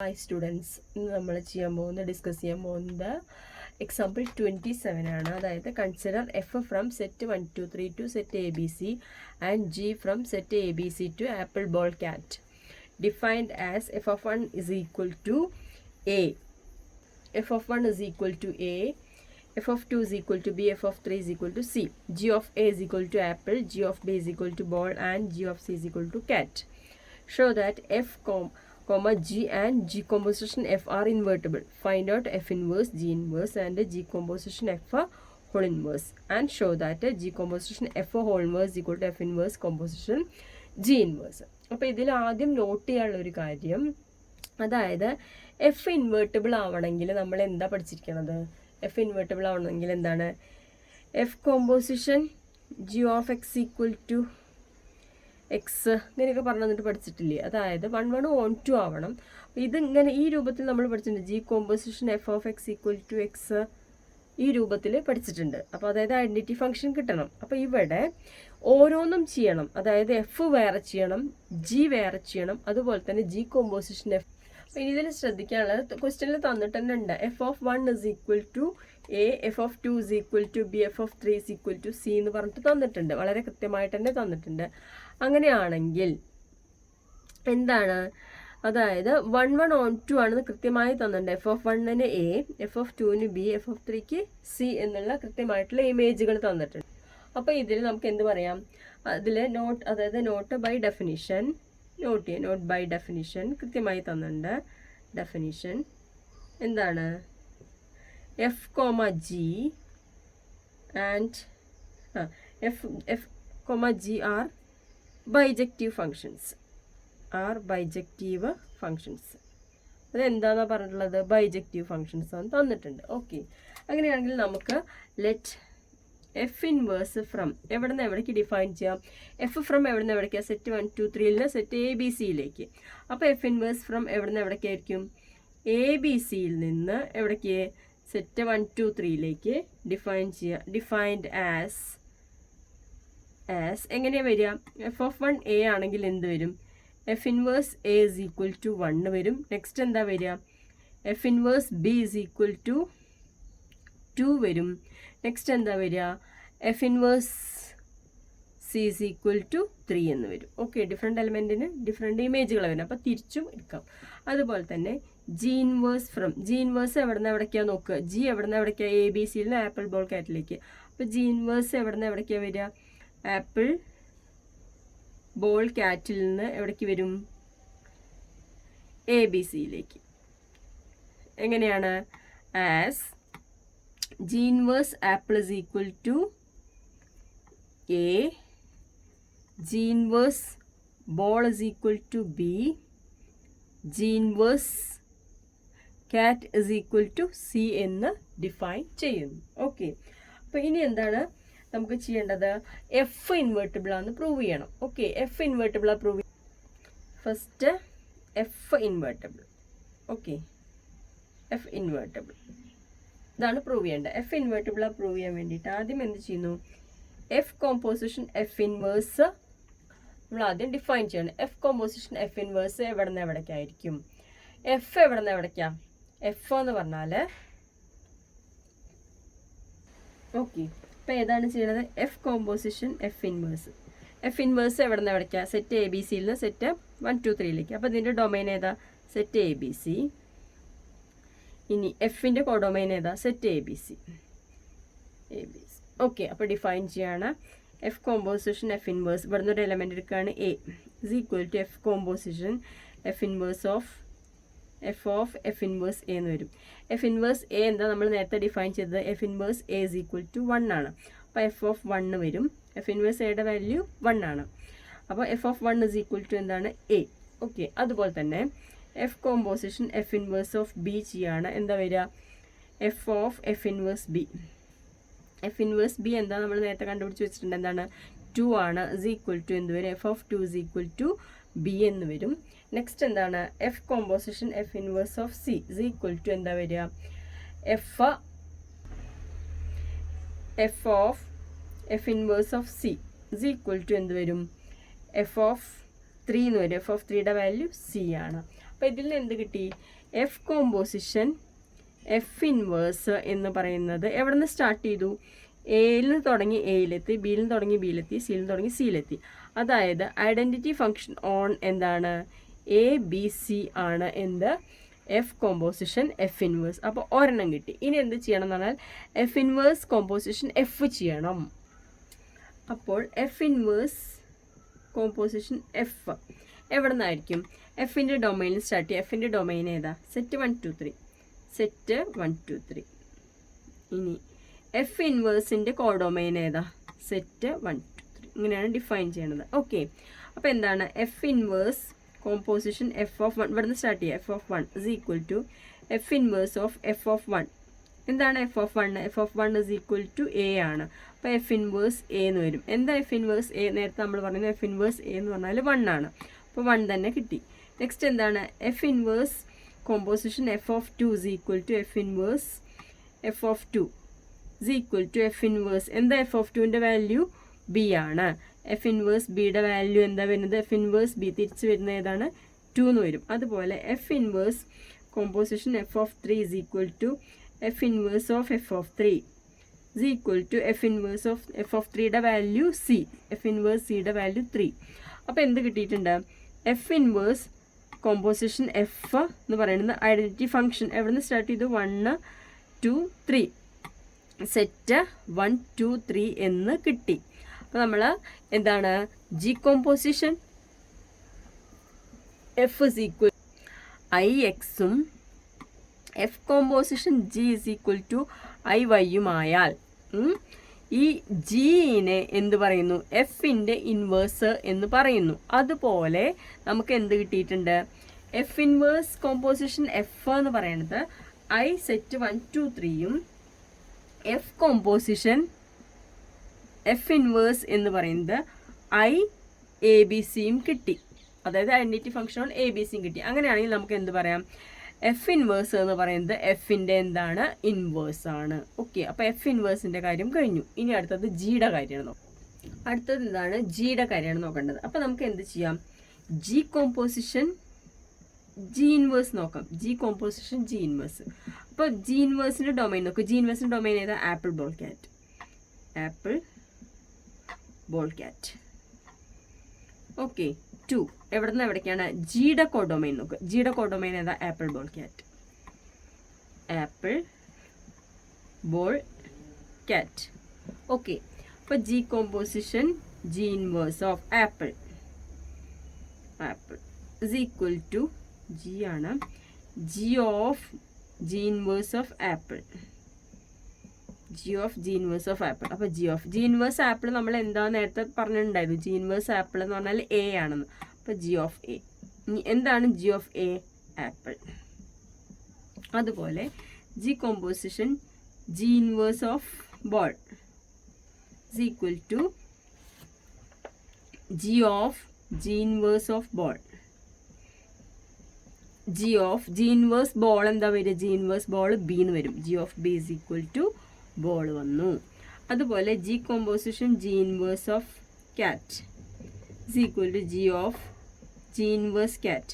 Hi students, ഇന്ന് discuss ചെയ്യാൻ പോകുന്നത് എക്സാമ്പിൾ 27 ആണ്. അതായത് consider F from set 1 2 3 to set A B C and G from set A B C to apple ball cat defined as F of 1 is equal to a, f of 1 is equal to a, f of 2 is equal to b, f of 3 is equal to c, g of a is equal to apple, g of b is equal to ball and g of c is equal to cat. Show that f, G and G composition F are invertible. Find out F inverse, G inverse and G composition F whole inverse and show that G composition F whole inverse is equal to F inverse composition G inverse. അപ്പോൾ ഇതിൽ ആദ്യം not ചെയ്യാനുള്ള ഒരു കാര്യം, അതായത് F invertible ആവണമെങ്കിൽ നമ്മൾ എന്താ പഠിച്ചിരിക്കണത്? എഫ് ഇൻവേർട്ടിബിൾ ആവണമെങ്കിൽ എന്താണ്? F composition G of X equal to X ഇങ്ങനെയൊക്കെ പറഞ്ഞു തന്നിട്ട് പഠിച്ചിട്ടില്ലേ? അതായത് 1 1 1 2 ആവണം. ഇതിങ്ങനെ ഈ രൂപത്തിൽ നമ്മൾ പഠിച്ചിട്ടുണ്ട്. G composition F of X equal to X ഈ രൂപത്തിൽ പഠിച്ചിട്ടുണ്ട്. അപ്പോൾ അതായത് ഐഡൻറ്റിറ്റി ഫംഗ്ഷൻ കിട്ടണം. അപ്പോൾ ഇവിടെ ഓരോന്നും ചെയ്യണം. അതായത് എഫ് വേറെ ചെയ്യണം, ജി വേറെ ചെയ്യണം, അതുപോലെ തന്നെ ജി കോമ്പോസിഷൻ എഫ്. അപ്പോൾ ഇനി ഇതിൽ ശ്രദ്ധിക്കാനുള്ളത് ക്വസ്റ്റ്യനിൽ തന്നിട്ട് തന്നെ ഉണ്ട്. F of 1 is equal to A, F of 2 is equal to B, F of 3 is equal to C എന്ന് പറഞ്ഞിട്ട് തന്നിട്ടുണ്ട്. വളരെ കൃത്യമായിട്ട് തന്നെ തന്നിട്ടുണ്ട്. അങ്ങനെയാണെങ്കിൽ എന്താണ്? അതായത് 1 1 1 2 ആണെന്ന് കൃത്യമായി തന്നിട്ടുണ്ട്. F of 1 A, F of 2 B, F of 3 C എന്നുള്ള കൃത്യമായിട്ടുള്ള ഇമേജുകൾ തന്നിട്ടുണ്ട്. അപ്പോൾ ഇതിൽ നമുക്ക് എന്ത് പറയാം? അതിൽ നോട്ട്, അതായത് നോട്ട് ബൈ ഡെഫിനിഷൻ, നോട്ട് ചെയ്യുക. നോട്ട് ബൈ ഡെഫിനിഷൻ കൃത്യമായി തന്നിട്ടുണ്ട്. ഡെഫിനിഷൻ എന്താണ്? F comma G and F comma G are bijective functions, അതെന്താണെന്നാണ് പറഞ്ഞിട്ടുള്ളത്? ബൈജക്റ്റീവ് ഫങ്ഷൻസ് ആണ് തന്നിട്ടുണ്ട്. ഓക്കെ, അങ്ങനെയാണെങ്കിൽ നമുക്ക് ലെറ്റ് എഫ് ഇൻവേഴ്സ് ഫ്രം എവിടെ നിന്ന് എവിടേക്ക് ഡിഫൈൻ ചെയ്യാം? എഫ് ഫ്രം എവിടെ നിന്ന് എവിടേക്കാണ്? സെറ്റ് 1 2 3 നിന്ന് സെറ്റ് എ ബി സിയിലേക്ക്. അപ്പോൾ എഫ് ഇൻവേഴ്സ് ഫ്രം എവിടെ നിന്ന് എവിടേക്കായിരിക്കും? എ ബി സിയിൽ നിന്ന് എവിടേക്ക്? സെറ്റ് 1 2 3ലേക്ക് ഡിഫൈൻ ചെയ്യുക. ഡിഫൈൻഡ് ആസ് എങ്ങനെയാണ് വരിക? എഫ് ഓഫ് 1 എ ആണെങ്കിൽ എന്ത് വരും? F inverse A is equal to 1 വരും. നെക്സ്റ്റ് എന്താ വരിക? F inverse B is equal to 2 വരും. നെക്സ്റ്റ് എന്താ വരിക? F inverse C is equal to 3 എന്ന് വരും. ഓക്കെ, ഡിഫറെൻറ്റ് എലിമെൻറ്റിന് ഡിഫറെൻറ്റ് ഇമേജുകൾ വരും. അപ്പോൾ തിരിച്ചും എടുക്കാം. അതുപോലെ തന്നെ G inverse from, G inverse എവിടെ നിന്ന് എവിടേക്കാണ് നോക്കുക? ജി എവിടെ നിന്ന് എവിടേക്കാണ്? എ ബി സിയിൽ നിന്ന് ആപ്പിൾ ബോൾ കാറ്റിലേക്ക്. അപ്പോൾ ജി ഇൻവേഴ്സ് എവിടെ നിന്ന് എവിടേക്കാണ് വരിക? ആപ്പിൾ ബോൾ കാറ്റിൽ നിന്ന് എവിടേക്ക് വരും? എ ബി സിയിലേക്ക്. എങ്ങനെയാണ്? As G inverse apple is equal to A, G inverse ball is equal to B, G inverse cat is equal to C എന്ന് ഡിഫൈൻ ചെയ്യുന്നു. ഓക്കെ, അപ്പോൾ ഇനി എന്താണ് നമുക്ക് ചെയ്യേണ്ടത്? എഫ് ഇൻവേർട്ടിബിൾ ആണെന്ന് പ്രൂവ് ചെയ്യണം. ഓക്കെ, എഫ് ഇൻവേർട്ടിബിൾ ആണ് prove. First F invertible. Okay, F invertible ഇതാണ് പ്രൂവ് ചെയ്യേണ്ടത്. എഫ് ഇൻവേർട്ടിബിൾ ആ പ്രൂവ് ചെയ്യാൻ വേണ്ടിയിട്ട് ആദ്യം എന്ത് ചെയ്യുന്നു? എഫ് കോമ്പോസിഷൻ എഫ് ഇൻവേഴ്സ് നമ്മൾ ആദ്യം ഡിഫൈൻ ചെയ്യണം. എഫ് കോമ്പോസിഷൻ എഫ് ഇൻവേഴ്സ് എവിടെ നിന്ന് എവിടേക്കായിരിക്കും? എഫ് എവിടെ നിന്ന് എവിടേക്കാ? എഫ് എന്ന് പറഞ്ഞാൽ ഓക്കെ, ഇപ്പോൾ ഏതാണ് ചെയ്യണത്? F composition F inverse. F inverse എവിടെ നിന്ന് എവിടേക്കാ? സെറ്റ് എ ബി സിയിൽ നിന്ന് സെറ്റ് 1 2 3ലേക്ക്. അപ്പോൾ ഇതിൻ്റെ ഡൊമൈൻ ഏതാ? Set A B C. ഇനി എഫിൻ്റെ കോഡൊമൈൻ ഏതാ? Set A B C. Okay, അപ്പോൾ ഡിഫൈൻ ചെയ്യാണ്. എഫ് കോമ്പോസിഷൻ എഫ് ഇൻവേഴ്സ്, ഇവിടെ നിന്നൊരു എലമെൻ്റ് എടുക്കുകയാണ് A, is equal to F composition F inverse of F inverse A എന്ന് വരും. എഫ് ഇൻവേഴ്സ് എ എന്താ നമ്മൾ നേരത്തെ ഡിഫൈൻ ചെയ്തത്? F inverse A is equal to 1 ആണ്. അപ്പോൾ എഫ് ഓഫ് 1 വരും. എഫ് ഇൻവേഴ്സ് എയുടെ വാല്യൂ 1 ആണ്. അപ്പോൾ F of 1 is equal to എന്താണ്? എ. ഓക്കെ, അതുപോലെ തന്നെ F composition F inverse of B ചെയ്യാണ്. എന്താ വരിക? F of F inverse B. F inverse B എന്താ നമ്മൾ നേരത്തെ കണ്ടുപിടിച്ച് വെച്ചിട്ടുണ്ട്? എന്താണ്? 2 ആണ്. ഇസ് ഈക്വൽ ടു എന്ത് വരും? F of 2 is equal to B എന്ന് വരും. നെക്സ്റ്റ് എന്താണ്? F composition F inverse of C is equal to എന്താ വരിക? F of F inverse of C is equal to എന്ത് വരും? എഫ് ഓഫ് 3 എന്ന് വരും. എഫ് ഓഫ് 3യുടെ വാല്യൂ സി ആണ്. അപ്പോൾ ഇതിൽ നിന്ന് എന്ത് കിട്ടി? എഫ് കോമ്പോസിഷൻ എഫ് ഇൻവേഴ്സ് എന്ന് പറയുന്നത് എവിടെ നിന്ന് സ്റ്റാർട്ട് ചെയ്തു? എയിൽ നിന്ന് തുടങ്ങി എയിലെത്തി, ബിയിൽ നിന്ന് തുടങ്ങി ബിയിലെത്തി, സിയിൽ നിന്ന് തുടങ്ങി സിയിലെത്തി. അതായത് ഐഡൻറ്റിറ്റി ഫംഗ്ഷൻ ഓൺ എന്താണ്? എ ബി സി ആണ് എന്ത്? F composition F inverse. അപ്പോൾ ഒരെണ്ണം കിട്ടി. ഇനി എന്ത് ചെയ്യണം എന്ന് പറഞ്ഞാൽ എഫ് ഇൻവേഴ്സ് കോമ്പോസിഷൻ എഫ് ചെയ്യണം. അപ്പോൾ എഫ് ഇൻവേഴ്സ് കോമ്പോസിഷൻ എഫ് എവിടെ നിന്നായിരിക്കും? എഫിൻ്റെ ഡൊമൈനിൽ സ്റ്റാർട്ട് ചെയ്യുക. എഫിൻ്റെ ഡൊമൈൻ ഏതാ? സെറ്റ് 1 2 3. സെറ്റ് 1 2 3. ഇനി എഫ് ഇൻവേഴ്സിൻ്റെ കോഡൊമൈൻ ഏതാ? സെറ്റ് 1 2 3. ഇങ്ങനെയാണ് ഡിഫൈൻ ചെയ്യണത്. ഓക്കെ, അപ്പോൾ എന്താണ് F inverse composition F of 1? ഇവിടെ നിന്ന് സ്റ്റാർട്ട് ചെയ്യുക. F of 1 is equal to F inverse of F of 1. എന്താണ് F of 1? F of 1 is equal to A ആണ്. അപ്പോൾ എഫ് ഇൻവേഴ്സ് എ എന്ന് വരും. എന്താ എഫ് ഇൻവേഴ്സ് എ? നേരത്തെ നമ്മൾ പറയുന്നത് എഫ് ഇൻവേഴ്സ് എ എന്ന് പറഞ്ഞാൽ 1 ആണ്. അപ്പോൾ 1 തന്നെ കിട്ടി. നെക്സ്റ്റ് എന്താണ്? F inverse composition F of 2 is equal to F inverse F of 2 is equal to F inverse എന്താ? എഫ് ഓഫ് 2ൻ്റെ വാല്യൂ ബി ആണ്. എഫ് ഇൻവേഴ്സ് ബിയുടെ വാല്യൂ എന്താ വരുന്നത്? എഫ് ഇൻവേഴ്സ് ബി തിരിച്ച് വരുന്നത് ഏതാണ്? 2 എന്ന് വരും. അതുപോലെ F inverse composition F of 3 is equal to F inverse of F of 3 is equal to F inverse of F of 3യുടെ വാല്യൂ സി. എഫ് ഇൻവേഴ്സ് സിയുടെ വാല്യൂ 3. അപ്പോൾ എന്ത് കിട്ടിയിട്ടുണ്ട്? എഫ് ഇൻവേഴ്സ് കോമ്പോസിഷൻ എഫ് എന്ന് പറയുന്നത് ഐഡൻറ്റിറ്റി ഫംഗ്ഷൻ എവിടെ നിന്ന് start ചെയ്തു? 1 2 3. സെറ്റ് 1 2 3 എന്ന് കിട്ടി. അപ്പോൾ നമ്മൾ എന്താണ്? G composition F is equal I എക്സും F composition G is equal to I വൈയുമായാൽ ഈ ജീനെ എന്ത് പറയുന്നു? എഫിൻ്റെ ഇൻവേഴ്സ് എന്ന് പറയുന്നു. അതുപോലെ നമുക്ക് എന്ത് കിട്ടിയിട്ടുണ്ട്? എഫ് ഇൻവേഴ്സ് കോമ്പോസിഷൻ എഫ് എന്ന് പറയുന്നത് ഐ സെറ്റ് 1 2 3യും എഫ് കോമ്പോസിഷൻ എഫ് ഇൻവേഴ്സ് എന്ന് പറയുന്നത് ഐ എ ബി സിയും കിട്ടി. അതായത് identity function on A B സിയും കിട്ടി. അങ്ങനെയാണെങ്കിൽ നമുക്ക് എന്ത് പറയാം? എഫ് ഇൻവേഴ്സ് എന്ന് പറയുന്നത് എഫിൻ്റെ എന്താണ്? ഇൻവേഴ്സ് ആണ്. ഓക്കെ, അപ്പോൾ എഫ് ഇൻവേഴ്സിൻ്റെ കാര്യം കഴിഞ്ഞു. ഇനി അടുത്തത് ജിയുടെ കാര്യമാണ് നോക്കാം. അടുത്തത് എന്താണ്? ജിയുടെ കാര്യമാണ് നോക്കേണ്ടത്. അപ്പോൾ നമുക്ക് എന്ത് ചെയ്യാം? ജി കോമ്പോസിഷൻ ജി ഇൻവേഴ്സ് നോക്കാം. G composition G inverse. അപ്പോൾ ജി ഇൻവേഴ്സിൻ്റെ ഡൊമൈൻ നോക്കും. ജി ഇൻവേഴ്സിൻ്റെ ഡൊമൈൻ ഏതാ? Apple ball cat. Apple ball cat. Okay, 2 എവിടെ നിന്ന് എവിടേക്കാണ്? ജിയുടെ കോഡൊമൈൻ നോക്കുക. ജിയുടെ കോഡൊമൈൻ ഏതാ? Apple ball cat. Apple ball cat. Okay, അപ്പോൾ G composition G inverse of apple is equal to G ആണ് G of G inverse of apple. G of G inverse of apple. അപ്പോൾ G of G inverse apple നമ്മൾ എന്താ നേരത്തെ പറഞ്ഞിട്ടുണ്ടായിരുന്നു? G inverse apple എന്ന് പറഞ്ഞാൽ A ആണെന്ന്. അപ്പോൾ ജി ഓഫ് എ. എന്താണ് ജി ഓഫ് എ? ആപ്പിൾ. അതുപോലെ G composition G inverse of ball is equal to g of g inverse of ball. g of g inverse ball എന്താ വരിക? g inverse ball b എന്ന് വരും. g of b is equal to ball വന്നു. അതുപോലെ g composition g inverse of cat is equal to g of g inverse cat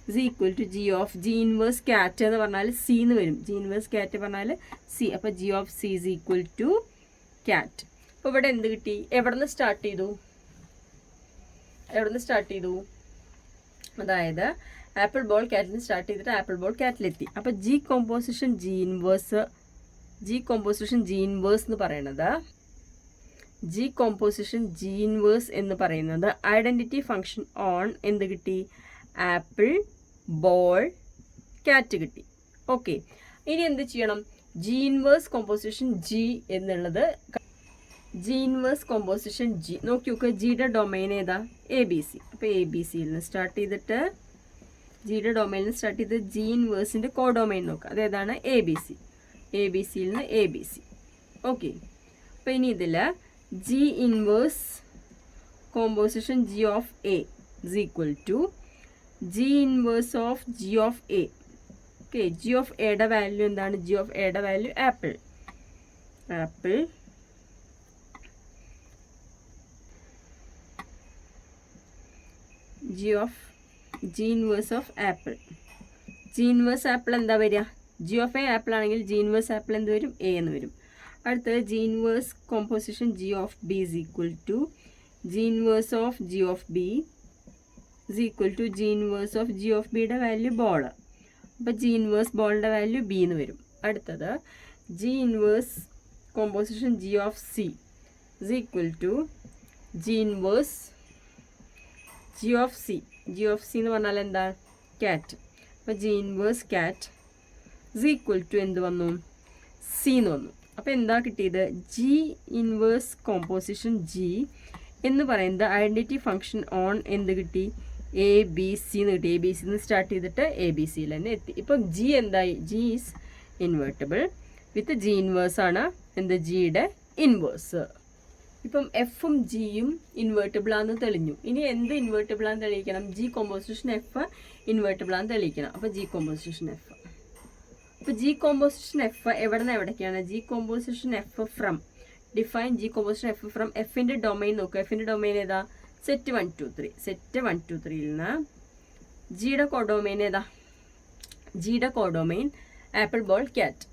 is equal to g of g inverse cat എന്ന് പറഞ്ഞാൽ c എന്ന് വരും. g inverse cat പറഞ്ഞാൽ c. അപ്പോൾ g of c is equal to cat. അപ്പോൾ ഇവിടെ എന്ത് കിട്ടി? എവിടെ നിന്ന് സ്റ്റാർട്ട് ചെയ്തു? അതായത് ആപ്പിൾ ബോൾ ക്യാറ്റിൽ സ്റ്റാർട്ട് ചെയ്തിട്ട് ആപ്പിൾ ബോൾ ക്യാറ്റിലെത്തി. അപ്പോൾ ജി കോമ്പോസിഷൻ ജി ഇൻവേഴ്സ് എന്ന് പറയുന്നത് ഐഡൻറ്റിറ്റി ഫംഗ്ഷൻ ഓൺ എന്ത് കിട്ടി? ആപ്പിൾ ബോൾ ക്യാറ്റ് കിട്ടി. ഓക്കെ, ഇനി എന്ത് ചെയ്യണം? ജി ഇൻവേഴ്സ് കോമ്പോസിഷൻ ജി എന്നുള്ളത് ജി ഇൻവേഴ്സ് കോമ്പോസിഷൻ ജി നോക്കി നോക്കുക. ജിയുടെ ഡൊമൈൻ ഏതാ? A B C. അപ്പോൾ എ ബി സിയിൽ നിന്ന് സ്റ്റാർട്ട് ചെയ്തിട്ട് ജിയുടെ ഡൊമൈനിൽ സ്റ്റാർട്ട് ചെയ്ത് ജി ഇൻവേഴ്സിൻ്റെ കോ ഡൊമൈൻ നോക്കുക. അതേതാണ്? A B C. A B സിയിൽ നിന്ന് എ ബി സി. ഓക്കെ, അപ്പോൾ ഇനി ഇതിൽ G inverse composition G of A is equal to G inverse of G of A. Okay, G of എയുടെ വാല്യൂ എന്താണ്? ജി ഓഫ് എയുടെ value apple. G of G inverse of apple. G inverse apple എന്താ വരിക? G of A apple ആണെങ്കിൽ G inverse apple എന്ത് വരും? A എന്ന് വരും. അടുത്തത് G inverse composition G of B is equal to G inverse of G of B is equal to G inverse of G of ബിയുടെ value ball. അപ്പോൾ G inverse ബോളിൻ്റെ value B എന്ന് വരും. അടുത്തത് G inverse composition G of C is equal to G inverse G of C. G of C എന്ന് പറഞ്ഞാൽ എന്താ? Cat. അപ്പോൾ G inverse cat is equal to എന്ത് വന്നു? സി എന്ന് വന്നു. അപ്പോൾ എന്താ കിട്ടിയത്? ജി ഇൻവേഴ്സ് കോമ്പോസിഷൻ ജി എന്ന് പറയുന്നത് ഐഡൻറ്റിറ്റി ഫംഗ്ഷൻ ഓൺ എന്ത് കിട്ടി? എ ബി സി എന്ന് കിട്ടി. എ ബി സിന്ന് സ്റ്റാർട്ട് ചെയ്തിട്ട് എ ബി സിയിൽ തന്നെ എത്തി. ഇപ്പം ജി എന്തായി? G is invertible with G inverse ആണ് എന്ത്? ജിയുടെ ഇൻവേഴ്സ്. ഇപ്പം എഫും ജിയും ഇൻവേർട്ടബിൾ ആണെന്ന് തെളിഞ്ഞു. ഇനി എന്ത് ഇൻവേർട്ടബിൾ ആണെന്ന് തെളിയിക്കണം? ജി കോമ്പോസിഷൻ എഫ് ഇൻവേർട്ടബിൾ ആണെന്ന് തെളിയിക്കണം. അപ്പോൾ ജി കോമ്പോസിഷൻ എഫ്. അപ്പോൾ ജി കോമ്പോസിഷൻ എഫ് എവിടെ നിന്ന് എവിടേക്കാണ്? G composition F from define G composition F from എഫിൻ്റെ ഡൊമൈൻ നോക്കുക. എഫിൻ്റെ ഡൊമൈൻ ഏതാ? സെറ്റ് 1 2 3. സെറ്റ് 1 2 3യിൽ നിന്ന് ജിയുടെ കോഡൊമൈൻ ഏതാ? ജിയുടെ codomain apple ball cat.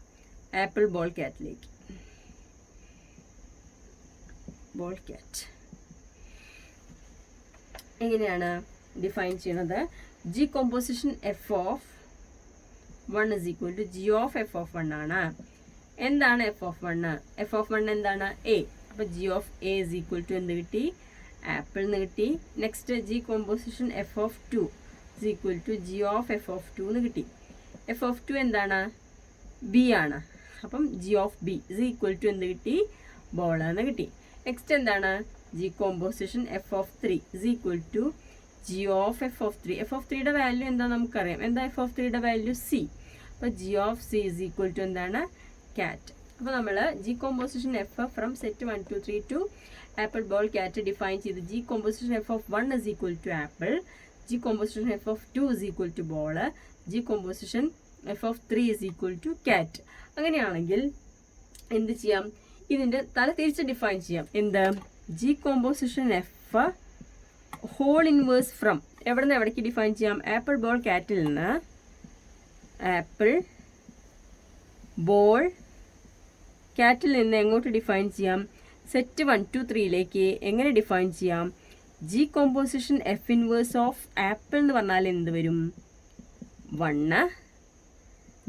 Apple ബോൾ ക്യാറ്റിലേക്ക് ബോൾ ക്യാറ്റ് എങ്ങനെയാണ് ഡിഫൈൻ ചെയ്യുന്നത്? G composition F of 1 is equal to G of F of 1 ആണ്. എന്താണ് എഫ് ഓഫ് 1? എഫ് ഓഫ് 1 എന്താണ്? എ. അപ്പോൾ G of A is equal to എന്ത് കിട്ടി? ആപ്പിൾ എന്ന് കിട്ടി. Next G composition F of 2 is equal to G of F of 2 എന്ന് കിട്ടി. എഫ് ഓഫ് 2 എന്താണ്? ബി ആണ്. അപ്പം G of B is equal to എന്ത് കിട്ടി? ബോൾ എന്ന് കിട്ടി. നെക്സ്റ്റ് എന്താണ്? G composition F of 3 is equal to G of F of 3. F of 3യുടെ വാല്യൂ എന്താ നമുക്കറിയാം. എന്താ എഫ് ഓഫ് 3യുടെ വാല്യൂ? സി. അപ്പോൾ G of C is equal to എന്താണ്? ക്യാറ്റ്. അപ്പോൾ നമ്മൾ G composition F from set 1 2 3 to apple ball cat define ചെയ്ത് G composition F of 1 is equal to apple, G composition F of 2 is equal to ball, G composition F of 3 is equal to cat. അങ്ങനെയാണെങ്കിൽ എന്ത് ചെയ്യാം? ഇതിൻ്റെ തല തിരിച്ച് define ചെയ്യാം. എന്ത്? G composition F whole inverse from എവിടെ നിന്ന് എവിടേക്ക് ഡിഫൈൻ ചെയ്യാം? ആപ്പിൾ ബോൾ ക്യാറ്റിൽ നിന്ന് ആപ്പിൾ ബോൾ ക്യാറ്റിൽ നിന്ന് എങ്ങോട്ട് ഡിഫൈൻ ചെയ്യാം? സെറ്റ് 1 2 3യിലേക്ക് എങ്ങനെ ഡിഫൈൻ ചെയ്യാം? G composition F inverse of apple എന്ന് പറഞ്ഞാൽ എന്ത് വരും? 1.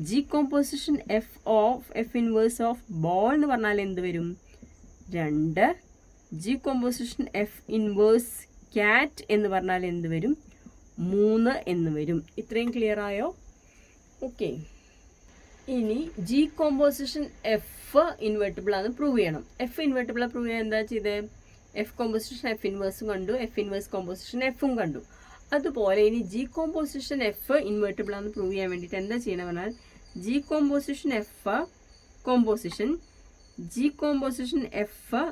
G composition F of F inverse of ball എന്ന് പറഞ്ഞാൽ എന്ത് വരും? 2. G composition F inverse cat എന്ന് പറഞ്ഞാൽ എന്ത് വരും? 3 എന്ന് വരും. ഇത്രയും ക്ലിയർ ആയോ? ഓക്കെ. ഇനി ജി കോമ്പോസിഷൻ എഫ് ഇൻവേർട്ടബിൾ ആണ് പ്രൂവ് ചെയ്യണം. എഫ് ഇൻവേർട്ടബിൾ പ്രൂവ് ചെയ്യാൻ എന്താ ചെയ്തത്? എഫ് കോമ്പോസിഷൻ എഫ് ഇൻവേഴ്സും കണ്ടു, എഫ് ഇൻവേഴ്സ് കോമ്പോസിഷൻ എഫും കണ്ടു. അതുപോലെ ഇനി ജി കോമ്പോസിഷൻ എഫ് ഇൻവേർട്ടബിൾ ആണെന്ന് പ്രൂവ് ചെയ്യാൻ വേണ്ടിയിട്ട് എന്താ ചെയ്യണം പറഞ്ഞാൽ G composition F composition G composition F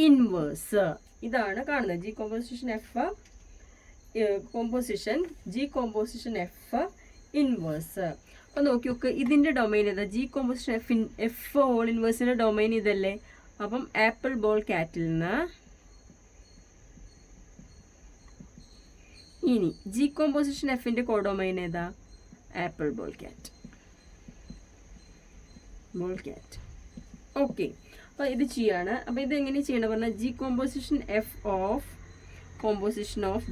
inverse ഇതാണ് കാണുന്നത്. G composition F composition G composition F inverse. അപ്പോൾ നോക്കി നോക്ക്, ഇതിൻ്റെ ഡൊമൈൻ ഏതാ? ജി കോമ്പോസിഷൻ എഫ് ഹോൾ ഇൻവേഴ്സിൻ്റെ ഡൊമൈൻ ഇതല്ലേ? അപ്പം ആപ്പിൾ ബോൾ ക്യാറ്റിൽ നിന്ന് ഇനി ജി കോമ്പോസിഷൻ എഫിൻ്റെ കോഡൊമൈൻ ഏതാ? Apple ball cat. Ball cat. Okay. അപ്പോൾ ഇത് ചെയ്യാണ്. അപ്പോൾ ഇത് എങ്ങനെ ചെയ്യണം പറഞ്ഞാൽ G composition F of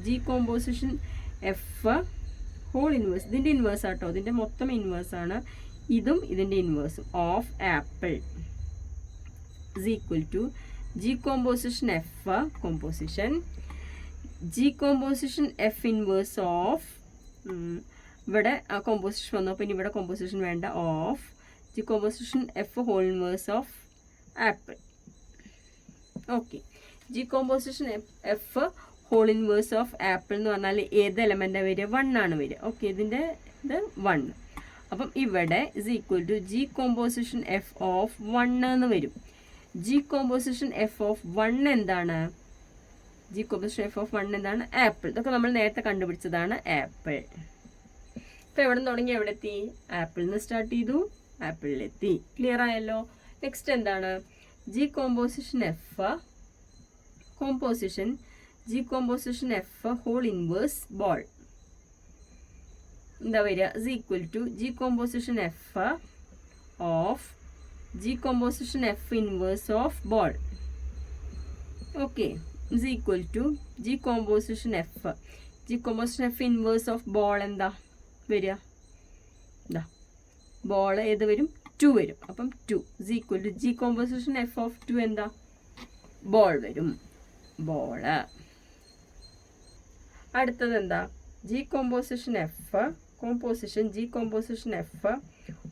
G composition F whole inverse, ഇതിൻ്റെ ഇൻവേഴ്സ് ആട്ടോ, ഇതിൻ്റെ മൊത്തം ഇൻവേഴ്സ് ആണ്. ഇതും ഇതിൻ്റെ ഇൻവേഴ്സും of apple is equal to G composition F composition G composition F inverse of, ഇവിടെ ആ കോമ്പോസിഷൻ വന്നു, അപ്പോൾ ഇനി ഇവിടെ കോമ്പോസിഷൻ വേണ്ട, of G composition F whole inverse of apple. Okay. G composition F whole inverse of apple എന്ന് പറഞ്ഞാൽ ഏത് എലമെൻ്റാണ് വരിക? 1 ആണ് വരിക. ഓക്കെ, ഇതിൻ്റെ ഇത് 1. അപ്പം ഇവിടെ is equal to G composition F of 1 എന്ന് വരും. ജി കോമ്പോസിഷൻ എഫ് ഓഫ് 1 എന്താണ്? ജി കോമ്പോസിഷൻ എഫ് ഓഫ് 1 എന്താണ്? ആപ്പിൾ. ഇതൊക്കെ നമ്മൾ നേരത്തെ കണ്ടുപിടിച്ചതാണ് ആപ്പിൾ. അപ്പോൾ എവിടെ നിന്ന് തുടങ്ങി എവിടെ എത്തി? ആപ്പിളിൽ നിന്ന് സ്റ്റാർട്ട് ചെയ്തു, ആപ്പിളിലെത്തി. ക്ലിയർ ആയല്ലോ? നെക്സ്റ്റ് എന്താണ്? G composition F composition G composition F whole inverse ball. എന്താ വരിക is equal to G composition F of G composition F inverse of ball. Okay, is equal to G composition F. G composition F inverse of ball എന്താ വരിക? എന്താ ball ഏത് വരും? 2 വരും. അപ്പം 2 is equal to G composition F of 2 എന്താ? Ball വരും. Ball. അടുത്തത് എന്താ? G composition F composition G composition F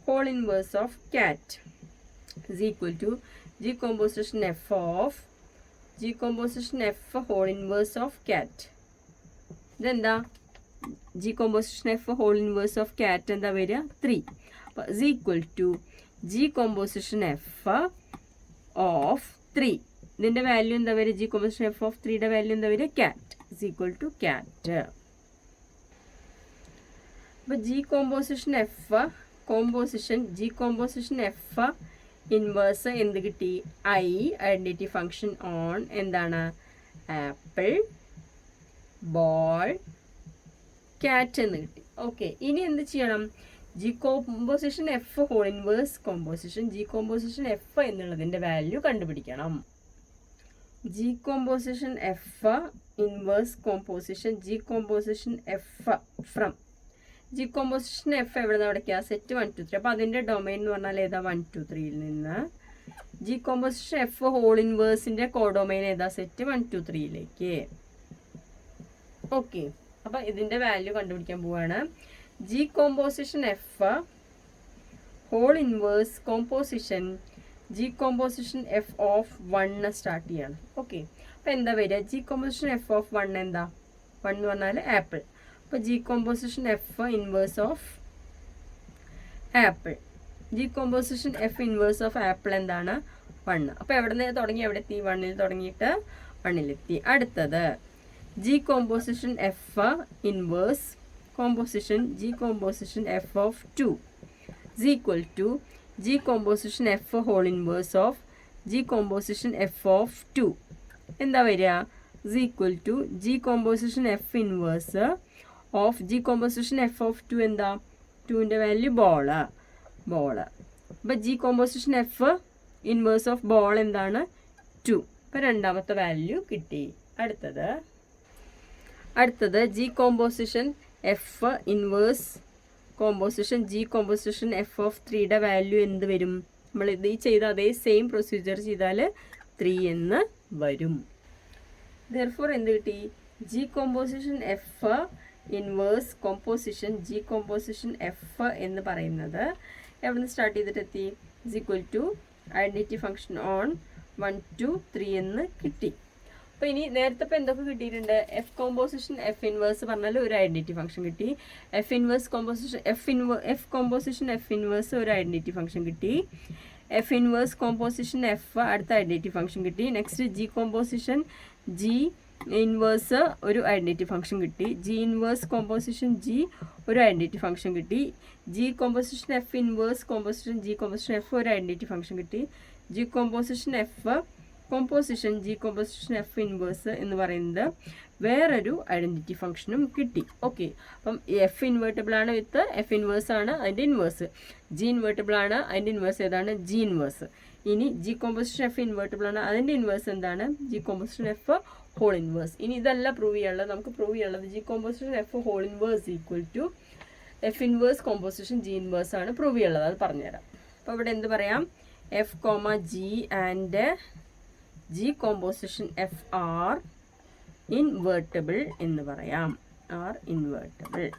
whole inverse of cat is equal to G composition F of G composition F whole inverse of cat. ഇതെന്താ? G composition F whole inverse of cat എന്താ വരിക? 3. അപ്പോൾ is equal to G composition F of 3. ഇതിൻ്റെ value എന്താ വരിക? G composition F of 3യുടെ value എന്താ വരിക? Cat is equal to cat. അപ്പോൾ G composition F composition G composition F inverse എന്ത് കിട്ടി? ഐഡൻറ്റിറ്റി ഫംഗ്ഷൻ ഓൺ എന്താണ്? ആപ്പിൾ, ബോൾ, കാറ്റ് എന്ന് കിട്ടി. ഓക്കെ, ഇനി എന്ത് ചെയ്യണം? G composition F whole inverse composition G composition F എന്നുള്ളതിൻ്റെ വാല്യൂ കണ്ടുപിടിക്കണം. G composition F inverse composition G composition F from G composition F എവിടെ നിന്ന് അവിടേക്കാ? സെറ്റ് 1 2 3. അപ്പോൾ അതിൻ്റെ ഡൊമൈൻ എന്ന് പറഞ്ഞാൽ ഏതാ? 1 2 3യിൽ നിന്ന് ജി കോമ്പോസിഷൻ എഫ് ഹോൾ ഇൻവേഴ്സിൻ്റെ കോഡൊമൈൻ ഏതാ? സെറ്റ് 1 2 3യിലേക്ക്. ഓക്കെ, അപ്പോൾ ഇതിൻ്റെ വാല്യൂ കണ്ടുപിടിക്കാൻ പോവാണ്. G composition F whole inverse composition G composition F of 1 start ചെയ്യാണ്. ഓക്കെ, അപ്പോൾ എന്താ വരിക? ജി കോമ്പോസിഷൻ എഫ് ഓഫ് 1 എന്താ? 1 എന്ന് പറഞ്ഞാൽ ആപ്പിൾ. അപ്പോൾ G composition F inverse of apple. G composition F inverse of apple എന്താണ്? 1. അപ്പോൾ എവിടെ നിന്ന് തുടങ്ങി എവിടെ എത്തി? 1ൽ തുടങ്ങിയിട്ട് 1ലെത്തി. അടുത്തത് G composition F inverse composition G composition F of 2 is equal to G composition F whole inverse of G composition F of 2 എന്താ വരിക? is equal to G composition F inverse of G composition F of 2 എന്താ? 2ൻ്റെ value ball. അപ്പോൾ G composition F inverse of ball എന്താണ്? 2. അപ്പോൾ രണ്ടാമത്തെ value കിട്ടി. അടുത്തത് G composition F inverse composition G composition F of 3യുടെ വാല്യൂ എന്ത് വരും? നമ്മൾ ഇത് ചെയ്ത അതേ സെയിം പ്രൊസീജിയർ ചെയ്താൽ 3 എന്ന് വരും. ദെർഫോർ എന്ത് കിട്ടി? G composition F inverse composition G composition F എന്ന് പറയുന്നത് എവിടെ നിന്ന് സ്റ്റാർട്ട് ചെയ്തിട്ടെത്തി? Is equal to identity function on 1 2 3 എന്ന് കിട്ടി. അപ്പോൾ ഇനി നേരത്തെ ഇപ്പോൾ എന്തൊക്കെ കിട്ടിയിട്ടുണ്ട്? എഫ് കോമ്പോസിഷൻ എഫ് ഇൻവേഴ്സ് പറഞ്ഞാൽ ഒരു ഐഡൻറ്റിറ്റി ഫംഗ്ഷൻ കിട്ടി. F inverse composition F composition F inverse ഒരു ഐഡൻറ്റിറ്റി ഫംഗ്ഷൻ കിട്ടി. എഫ് ഇൻവേഴ്സ് കോമ്പോസിഷൻ എഫ് അടുത്ത ഐഡൻറ്റിറ്റി ഫംഗ്ഷൻ കിട്ടി. Next G composition G inverse ഒരു ഐഡൻറ്റിറ്റി ഫംഗ്ഷൻ കിട്ടി. ജി ഇൻവേഴ്സ് കോമ്പോസിഷൻ ജി ഒരു ഐഡൻറ്റിറ്റി ഫംഗ്ഷൻ കിട്ടി. G composition F inverse composition G composition F ഒരു identity function കിട്ടി. G composition F composition G composition F inverse എന്ന് പറയുന്നത് വേറൊരു identity ഫംഗ്ഷനും കിട്ടി. ഓക്കെ, അപ്പം എഫ് ഇൻവേർട്ടബിൾ ആണ് വിത്ത് എഫ് ഇൻവേഴ്സ് ആണ് അതിൻ്റെ ഇൻവേഴ്സ്. ജി ഇൻവേർട്ടബിൾ ആണ് അതിൻ്റെ ഇൻവേഴ്സ് ഏതാണ്? G inverse. ഇനി ജി കോമ്പോസിഷൻ എഫ് ഇൻവേർട്ടബിൾ ആണ് അതിൻ്റെ ഇൻവേഴ്സ് എന്താണ്? G composition F whole inverse. ഇനി ഇതല്ല പ്രൂവ് ചെയ്യാനുള്ളത്. നമുക്ക് പ്രൂവ് ചെയ്യാനുള്ളത് G composition F whole inverse equal to F inverse composition G inverse ആണ് പ്രൂവ് ചെയ്യാനുള്ളത്. അത് പറഞ്ഞുതരാം. അപ്പോൾ ഇവിടെ എന്ത് പറയാം? F comma G and G composition F are invertible എന്ന് പറയാം. are invertible.